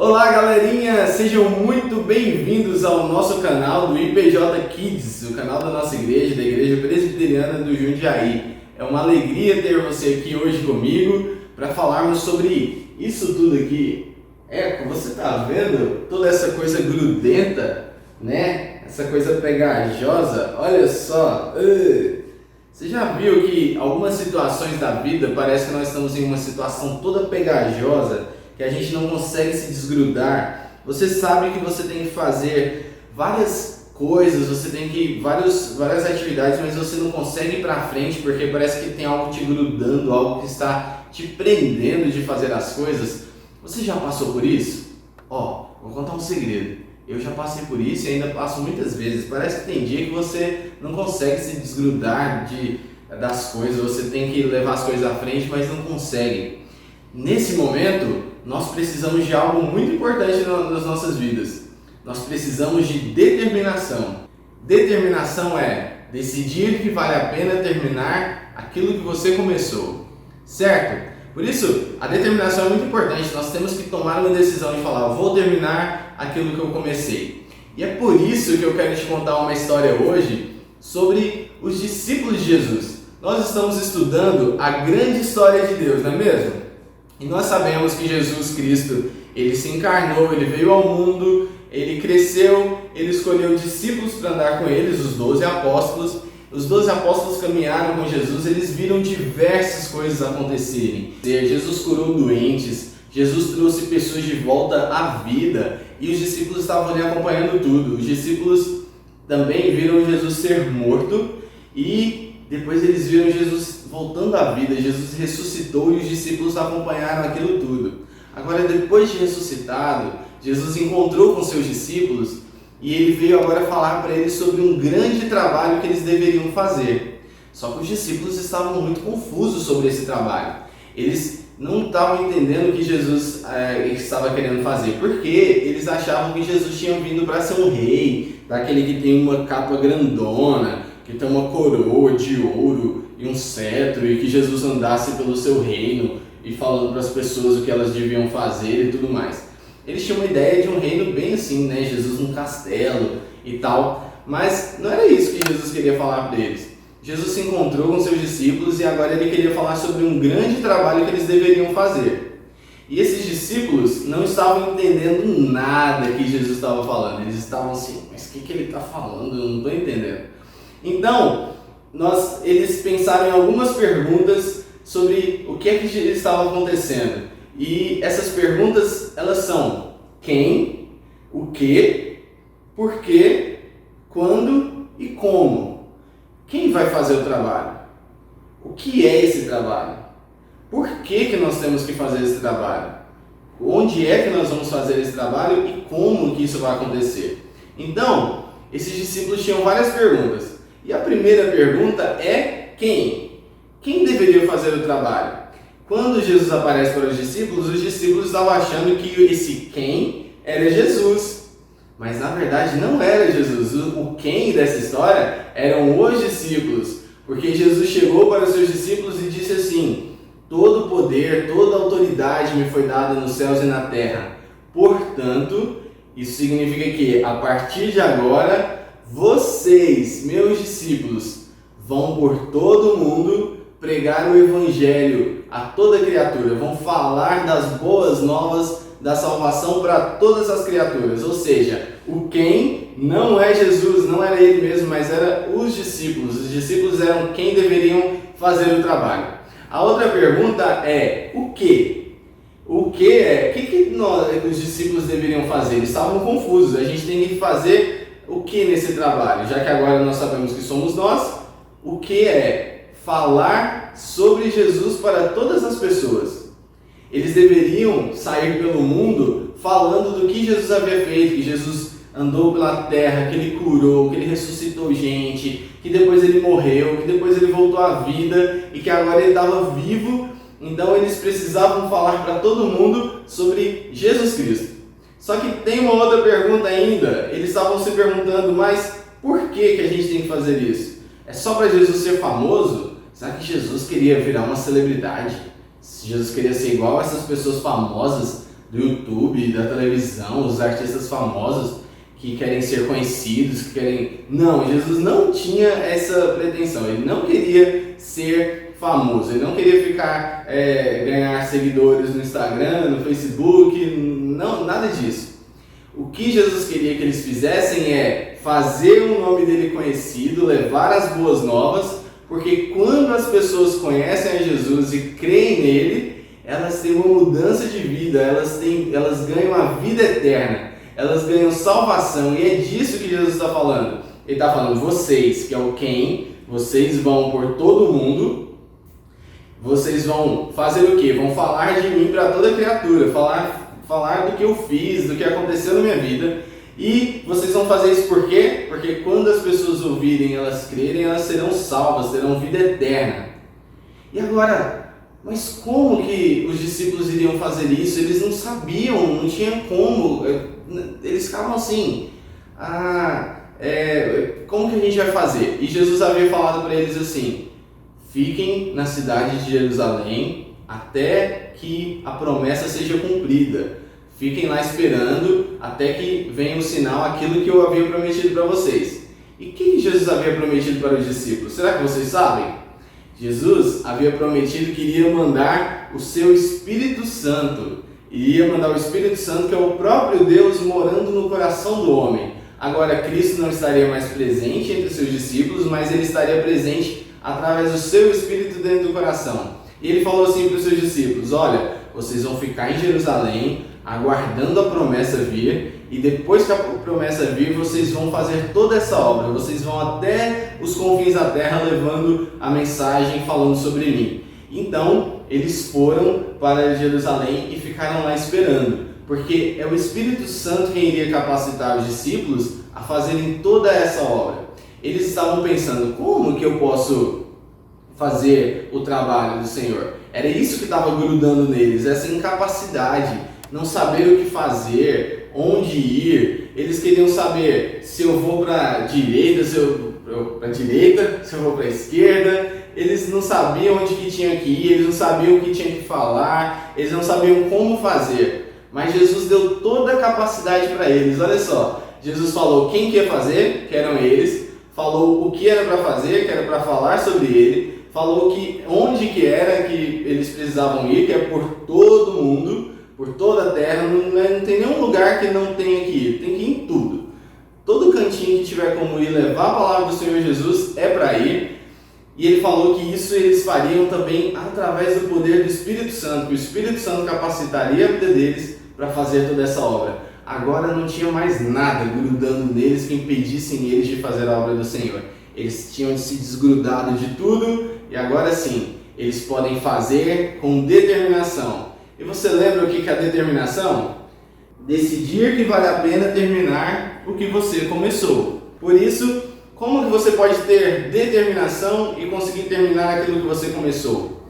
Olá galerinha, sejam muito bem-vindos ao nosso canal do IPJ Kids, o canal da nossa igreja, da Igreja Presbiteriana do Jundiaí. É uma alegria ter você aqui hoje comigo para falarmos sobre isso tudo aqui. Você tá vendo toda essa coisa grudenta, né? Essa coisa pegajosa, olha só. Você já viu que algumas situações da vida parece que nós estamos em uma situação toda pegajosa, que a gente não consegue se desgrudar? Você sabe que você tem que fazer várias coisas, você tem que várias atividades, mas você não consegue ir para frente porque parece que tem algo te grudando, algo que está te prendendo de fazer as coisas. Você já passou por isso? Vou contar um segredo. Eu já passei por isso e ainda passo muitas vezes. Parece que tem dia que você não consegue se desgrudar das coisas, você tem que levar as coisas à frente, mas não consegue. Nesse momento, nós precisamos de algo muito importante nas nossas vidas. Nós precisamos de determinação. Determinação é decidir que vale a pena terminar aquilo que você começou, certo? Por isso, a determinação é muito importante. Nós temos que tomar uma decisão de falar, vou terminar aquilo que eu comecei. E é por isso que eu quero te contar uma história hoje sobre os discípulos de Jesus. Nós estamos estudando a grande história de Deus, não é mesmo? E nós sabemos que Jesus Cristo, ele se encarnou, ele veio ao mundo, ele cresceu, ele escolheu discípulos para andar com eles, os 12 apóstolos. Os 12 apóstolos caminharam com Jesus, eles viram diversas coisas acontecerem. Jesus curou doentes, Jesus trouxe pessoas de volta à vida e os discípulos estavam ali acompanhando tudo. Os discípulos também viram Jesus ser morto e depois eles viram Jesus voltando à vida. Jesus ressuscitou e os discípulos acompanharam aquilo tudo. Agora, depois de ressuscitado, Jesus encontrou com seus discípulos e ele veio agora falar para eles sobre um grande trabalho que eles deveriam fazer. Só que os discípulos estavam muito confusos sobre esse trabalho. Eles não estavam entendendo o que Jesus estava querendo fazer, porque eles achavam que Jesus tinha vindo para ser um rei, daquele que tem uma capa grandona, que tem uma coroa de ouro e um cetro, e que Jesus andasse pelo seu reino e falando para as pessoas o que elas deviam fazer e tudo mais. Eles tinham uma ideia de um reino bem assim, né? Jesus num castelo e tal, mas não era isso que Jesus queria falar para eles. Jesus se encontrou com seus discípulos e agora ele queria falar sobre um grande trabalho que eles deveriam fazer. E esses discípulos não estavam entendendo nada que Jesus estava falando. Eles estavam assim, mas o que ele está falando? Eu não estou entendendo. Então, eles pensaram em algumas perguntas sobre o que é que estava acontecendo. E essas perguntas, elas são: quem, o que, por quê, quando e como. Quem vai fazer o trabalho? O que é esse trabalho? Por que nós temos que fazer esse trabalho? Onde é que nós vamos fazer esse trabalho e como que isso vai acontecer? Então, esses discípulos tinham várias perguntas. E a primeira pergunta é quem? Quem deveria fazer o trabalho? Quando Jesus aparece para os discípulos estavam achando que esse quem era Jesus. Mas na verdade não era Jesus. O quem dessa história eram os discípulos. Porque Jesus chegou para os seus discípulos e disse assim: todo poder, toda autoridade me foi dada nos céus e na terra. Portanto, isso significa que a partir de agora, vocês, meus discípulos, vão por todo o mundo pregar o evangelho a toda criatura, vão falar das boas novas da salvação para todas as criaturas. Ou seja, o quem não é Jesus, não era ele mesmo, mas era os discípulos. Os discípulos eram quem deveriam fazer o trabalho. A outra pergunta é o que? O que os discípulos deveriam fazer? Eles estavam confusos. A gente tem que fazer o que nesse trabalho? Já que agora nós sabemos que somos nós, o que é? Falar sobre Jesus para todas as pessoas. Eles deveriam sair pelo mundo falando do que Jesus havia feito, que Jesus andou pela terra, que ele curou, que ele ressuscitou gente, que depois ele morreu, que depois ele voltou à vida e que agora ele estava vivo. Então eles precisavam falar para todo mundo sobre Jesus Cristo. Só que tem uma outra pergunta ainda. Eles estavam se perguntando, mas por que a gente tem que fazer isso? É só para Jesus ser famoso? Será que Jesus queria virar uma celebridade? Se Jesus queria ser igual a essas pessoas famosas do YouTube, da televisão, os artistas famosos que querem ser conhecidos, que querem... Não, Jesus não tinha essa pretensão, ele não queria ser famoso, ele não queria ganhar seguidores no Instagram, no Facebook, não, nada disso. O que Jesus queria que eles fizessem é fazer o nome dele conhecido, levar as boas novas, porque quando as pessoas conhecem a Jesus e creem nele, elas têm uma mudança de vida, elas ganham a vida eterna, elas ganham salvação, e é disso que Jesus está falando. Ele está falando, vocês, que é o quem, vocês vão por todo mundo, vocês vão fazer o quê? Vão falar de mim para toda criatura, falar do que eu fiz, do que aconteceu na minha vida. E vocês vão fazer isso por quê? Porque quando as pessoas ouvirem, elas crerem, elas serão salvas, terão vida eterna. E agora, mas como que os discípulos iriam fazer isso? Eles não sabiam, não tinha como. Eles ficavam assim, como que a gente vai fazer? E Jesus havia falado para eles assim, fiquem na cidade de Jerusalém até que a promessa seja cumprida. Fiquem lá esperando até que venha o sinal, aquilo que eu havia prometido para vocês. E o que Jesus havia prometido para os discípulos? Será que vocês sabem? Jesus havia prometido que iria mandar o seu Espírito Santo. Iria mandar o Espírito Santo, que é o próprio Deus morando no coração do homem. Agora, Cristo não estaria mais presente entre os seus discípulos, mas ele estaria presente através do seu Espírito dentro do coração. E ele falou assim para os seus discípulos, olha, vocês vão ficar em Jerusalém, aguardando a promessa vir, e depois que a promessa vir, vocês vão fazer toda essa obra, vocês vão até os confins da terra levando a mensagem, falando sobre mim. Então, eles foram para Jerusalém e ficaram lá esperando, porque é o Espírito Santo quem iria capacitar os discípulos a fazerem toda essa obra. Eles estavam pensando, como que eu posso fazer o trabalho do Senhor? Era isso que estava grudando neles, essa incapacidade, não saber o que fazer, onde ir. Eles queriam saber se eu vou para a direita, se eu vou para a esquerda. Eles não sabiam onde que tinha que ir, eles não sabiam o que tinha que falar, eles não sabiam como fazer. Mas Jesus deu toda a capacidade para eles. Olha só, Jesus falou quem que ia fazer, que eram eles, falou o que era para fazer, que era para falar sobre ele, falou que onde que era que eles precisavam ir, que é por todo mundo, por toda a terra, não tem nenhum lugar que não tenha que ir, tem que ir em tudo. Todo cantinho que tiver como ir levar a palavra do Senhor Jesus é para ir. E ele falou que isso eles fariam também através do poder do Espírito Santo, que o Espírito Santo capacitaria a vida deles para fazer toda essa obra. Agora não tinha mais nada grudando neles que impedissem eles de fazer a obra do Senhor. Eles tinham se desgrudado de tudo e agora sim, eles podem fazer com determinação. E você lembra o que é a determinação? Decidir que vale a pena terminar o que você começou. Por isso, como que você pode ter determinação e conseguir terminar aquilo que você começou?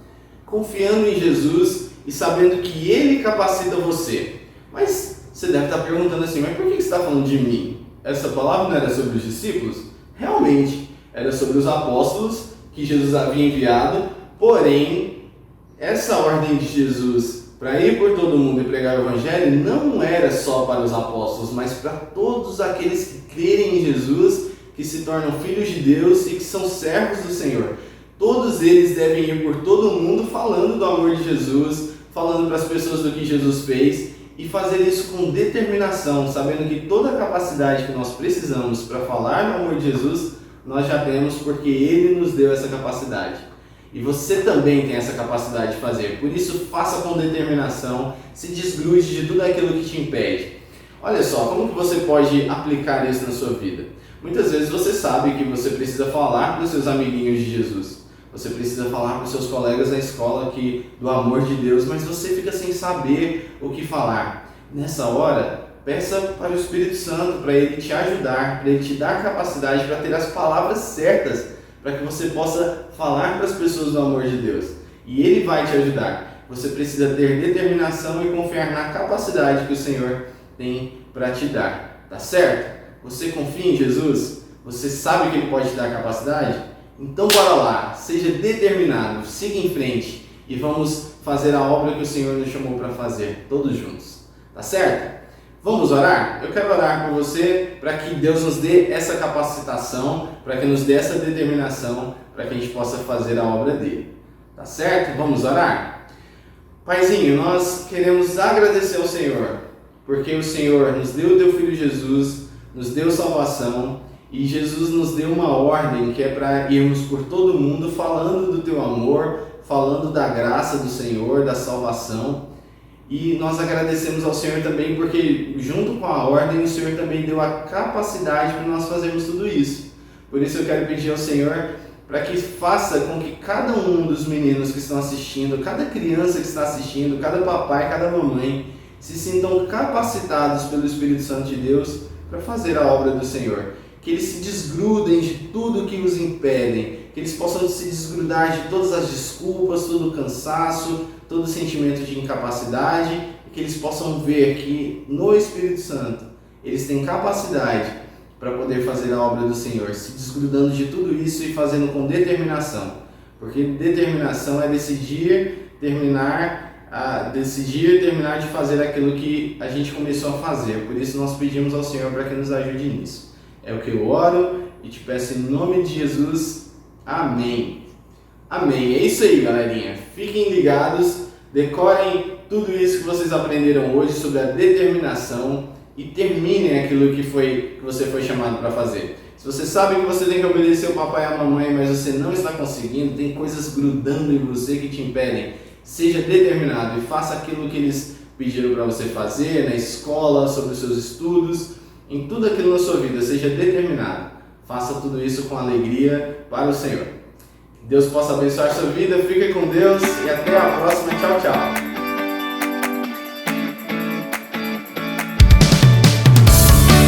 Confiando em Jesus e sabendo que Ele capacita você. Mas você deve estar perguntando assim, mas por que você está falando de mim? Essa palavra não era sobre os discípulos? Realmente, era sobre os apóstolos que Jesus havia enviado, porém, essa ordem de Jesus para ir por todo mundo e pregar o Evangelho não era só para os apóstolos, mas para todos aqueles que crerem em Jesus, que se tornam filhos de Deus e que são servos do Senhor. Todos eles devem ir por todo mundo falando do amor de Jesus, falando para as pessoas do que Jesus fez e fazer isso com determinação, sabendo que toda a capacidade que nós precisamos para falar do amor de Jesus, nós já temos porque Ele nos deu essa capacidade. E você também tem essa capacidade de fazer, por isso faça com determinação, se desgrude de tudo aquilo que te impede. Olha só, como que você pode aplicar isso na sua vida? Muitas vezes você sabe que você precisa falar para os seus amiguinhos de Jesus, você precisa falar para os seus colegas na escola do amor de Deus, mas você fica sem saber o que falar. Nessa hora, peça para o Espírito Santo, para Ele te ajudar, para Ele te dar capacidade para ter as palavras certas, para que você possa falar para as pessoas do amor de Deus. E Ele vai te ajudar. Você precisa ter determinação e confiar na capacidade que o Senhor tem para te dar. Tá certo? Você confia em Jesus? Você sabe que Ele pode te dar capacidade? Então bora lá, seja determinado, siga em frente e vamos fazer a obra que o Senhor nos chamou para fazer, todos juntos. tá certo? Vamos orar? Eu quero orar por você para que Deus nos dê essa capacitação, para que nos dê essa determinação, para que a gente possa fazer a obra dele, tá certo? Vamos orar? Paizinho, nós queremos agradecer ao Senhor, porque o Senhor nos deu o teu Filho Jesus, nos deu salvação, e Jesus nos deu uma ordem que é para irmos por todo mundo falando do teu amor, falando da graça do Senhor, da salvação. E nós agradecemos ao Senhor também porque junto com a ordem o Senhor também deu a capacidade para nós fazermos tudo isso. Por isso eu quero pedir ao Senhor para que faça com que cada um dos meninos que estão assistindo, cada criança que está assistindo, cada papai, cada mamãe, se sintam capacitados pelo Espírito Santo de Deus para fazer a obra do Senhor. Que eles se desgrudem de tudo que os impedem, que eles possam se desgrudar de todas as desculpas, todo o cansaço, todo o sentimento de incapacidade, e que eles possam ver que no Espírito Santo eles têm capacidade para poder fazer a obra do Senhor, se desgrudando de tudo isso e fazendo com determinação, porque determinação é decidir terminar de fazer aquilo que a gente começou a fazer. Por isso nós pedimos ao Senhor para que nos ajude nisso. É o que eu oro e te peço em nome de Jesus. Amém. Amém. É isso aí, galerinha. Fiquem ligados, decorem tudo isso que vocês aprenderam hoje sobre a determinação e terminem aquilo que você foi chamado para fazer. Se você sabe que você tem que obedecer o papai e a mamãe, mas você não está conseguindo, tem coisas grudando em você que te impedem, seja determinado e faça aquilo que eles pediram para você fazer na escola, sobre os seus estudos, em tudo aquilo na sua vida, seja determinado. Faça tudo isso com alegria para o Senhor. Que Deus possa abençoar a sua vida, fique com Deus e até a próxima